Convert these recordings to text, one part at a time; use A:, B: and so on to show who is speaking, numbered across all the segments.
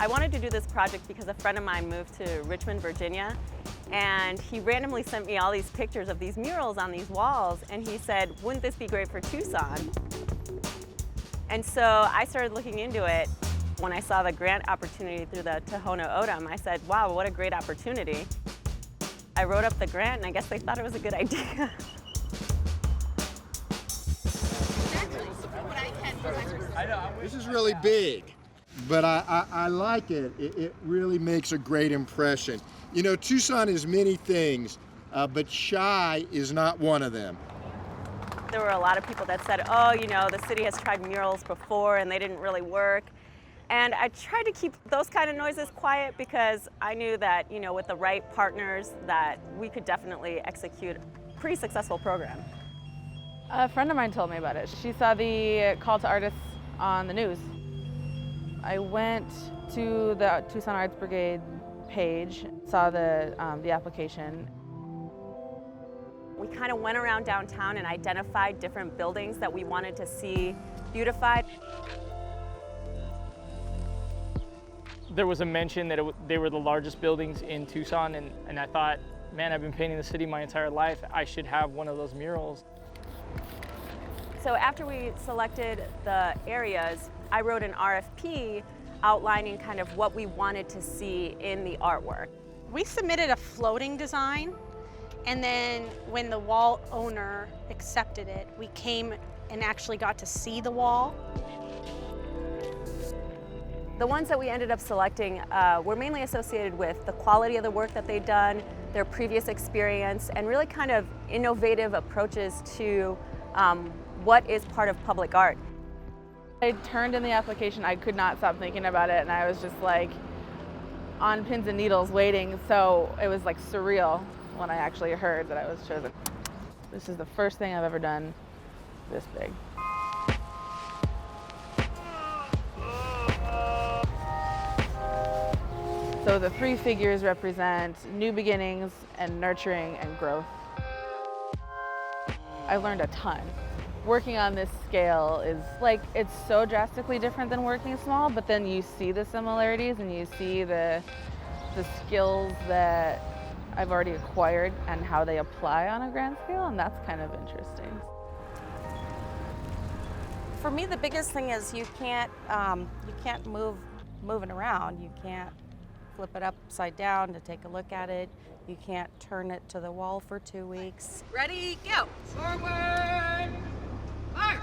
A: I wanted to do this project because a friend of mine moved to Richmond, Virginia, and he randomly sent me all these pictures of these murals on these walls, and he said, wouldn't this be great for Tucson? And so I started looking into it. When I saw the grant opportunity through the Tohono O'odham, I said, wow, what a great opportunity. I wrote up the grant, and I guess they thought it was a good idea.
B: This is really big, but I like it. It really makes a great impression. You know, Tucson is many things, but shy is not one of them.
A: There were a lot of people that said, oh, you know, the city has tried murals before and they didn't really work. And I tried to keep those kind of noises quiet because I knew that, you know, with the right partners that we could definitely execute a pretty successful program.
C: A friend of mine told me about it. She saw the call to artists on the news. I went to the Tucson Arts Brigade page, saw the application.
A: We kind of went around downtown and identified different buildings that we wanted to see beautified.
D: There was a mention that they were the largest buildings in Tucson, and I thought, man, I've been painting the city my entire life. I should have one of those murals.
A: So after we selected the areas, I wrote an RFP outlining kind of what we wanted to see in the artwork.
E: We submitted a floating design, and then when the wall owner accepted it, we came and actually got to see the wall.
A: The ones that we ended up selecting were mainly associated with the quality of the work that they'd done, their previous experience, and really kind of innovative approaches to what is part of public art.
C: I turned in the application, I could not stop thinking about it, and I was just like on pins and needles waiting, so it was like surreal when I actually heard that I was chosen. This is the first thing I've ever done this big. So the three figures represent new beginnings and nurturing and growth. I learned a ton. Working on this scale is like, it's so drastically different than working small, but then you see the similarities and you see the skills that I've already acquired and how they apply on a grand scale, and that's kind of interesting.
F: For me, the biggest thing is you can't move it around. You can't flip it upside down to take a look at it. You can't turn it to the wall for 2 weeks.
E: Ready, go! Forward, march!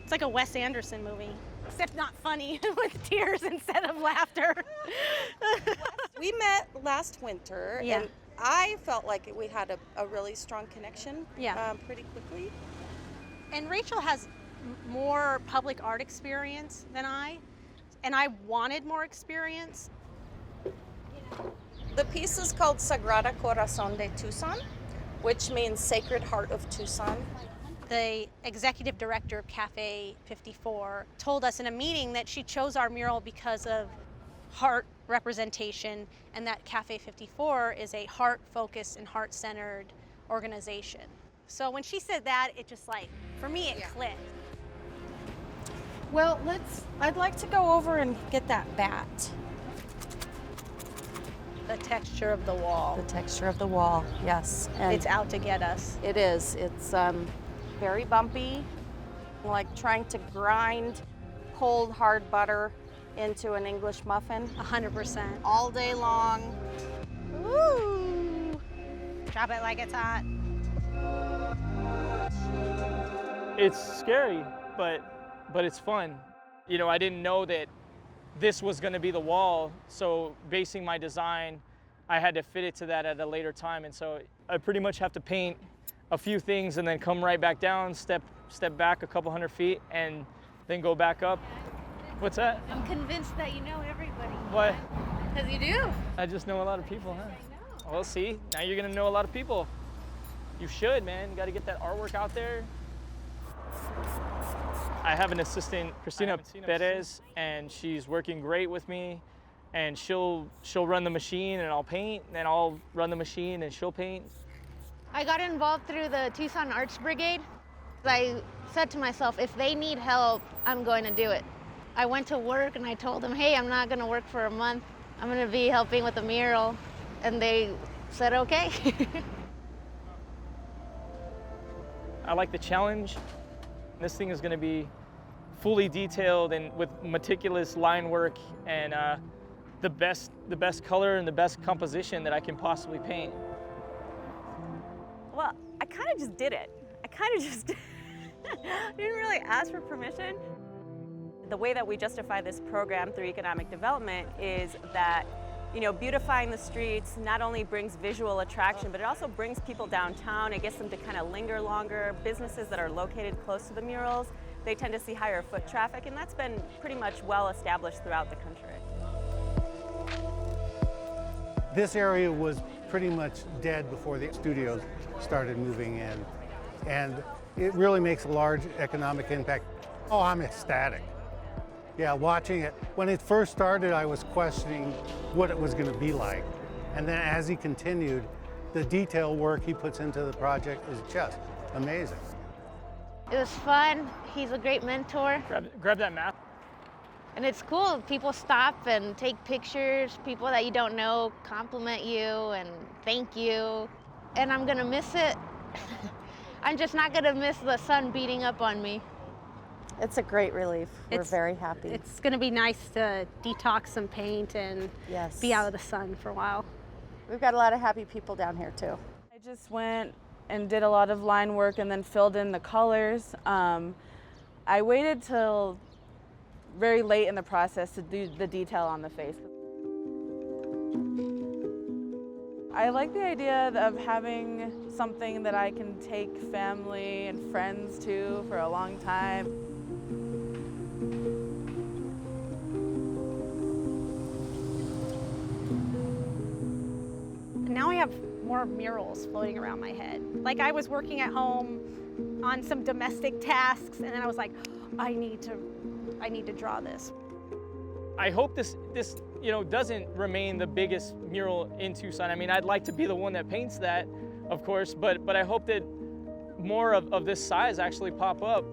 E: It's like a Wes Anderson movie, except not funny, with tears instead of laughter.
F: We met last winter,
E: Yeah.
F: and I felt like we had a really strong connection pretty quickly.
E: And Rachel has more public art experience than I, and I wanted more experience.
F: The piece is called Sagrada Corazón de Tucson, which means Sacred Heart of Tucson.
E: The executive director of Cafe 54 told us in a meeting that she chose our mural because of heart representation, and that Cafe 54 is a heart-focused and heart-centered organization. So when she said that, it just like, for me, it clicked.
F: Well, I'd like to go over and get that bat.
E: The texture of the wall.
F: The texture of the wall, yes. And
E: It's out to get us.
F: it is. It's very bumpy, like trying to grind cold, hard butter into an English muffin
E: 100%.
F: all day long.
E: Woo! Drop it like it's hot.
D: It's scary, but it's fun. You know, I didn't know that this was going to be the wall, so basing my design, I had to fit it to that at a later time, and so I pretty much have to paint a few things and then come right back down, step back a couple 100 feet, and then go back up. What's that?
G: I'm convinced that you know everybody.
D: What?
G: Because you do.
D: I just know a lot of people, huh?
G: I know.
D: Well, see, now you're gonna know a lot of people. You should, man. You gotta get that artwork out there. I have an assistant, Christina, Perez, and she's working great with me. And she'll run the machine and I'll paint, and then I'll run the machine and she'll paint.
G: I got involved through the Tucson Arts Brigade. I said to myself, if they need help, I'm going to do it. I went to work and I told them, hey, I'm not going to work for a month. I'm going to be helping with the mural. And they said, okay.
D: I like the challenge. This thing is going to be fully detailed and with meticulous line work and the best color and the best composition that I can possibly paint.
A: Well, I kind of just did it. I kind of just didn't really ask for permission. The way that we justify this program through economic development is that, you know, beautifying the streets not only brings visual attraction, but it also brings people downtown. It gets them to kind of linger longer. Businesses that are located close to the murals, they tend to see higher foot traffic, and that's been pretty much well established throughout the country.
H: This area was pretty much dead before the studios started moving in, and it really makes a large economic impact. Oh, I'm ecstatic. Yeah, watching it. When it first started, I was questioning what it was going to be like. And then as he continued, the detail work he puts into the project is just amazing.
G: It was fun. He's a great mentor.
D: Grab that map.
G: And it's cool. People stop and take pictures. People that you don't know compliment you and thank you. And I'm going to miss it. I'm just not going to miss the sun beating up on me.
F: It's a great relief. We're very happy.
E: It's going to be nice to detox some paint and be out of the sun for a while.
F: We've got a lot of happy people down here too.
C: I just went and did a lot of line work and then filled in the colors. I waited till very late in the process to do the detail on the face. I like the idea of having something that I can take family and friends to for a long time.
E: Now I have more murals floating around my head. Like I was working at home on some domestic tasks, and then I was like, I need to draw this.
D: I hope this doesn't remain the biggest mural in Tucson. I mean, I'd like to be the one that paints that, of course, but I hope that more of this size actually pop up.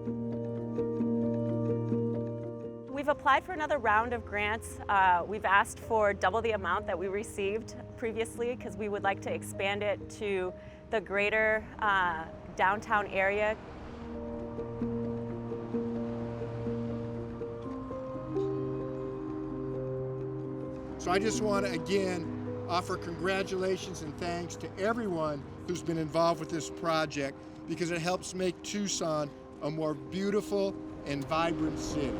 A: We've applied for another round of grants. We've asked for double the amount that we received previously because we would like to expand it to the greater downtown area.
B: So I just want to again offer congratulations and thanks to everyone who's been involved with this project because it helps make Tucson a more beautiful and vibrant city.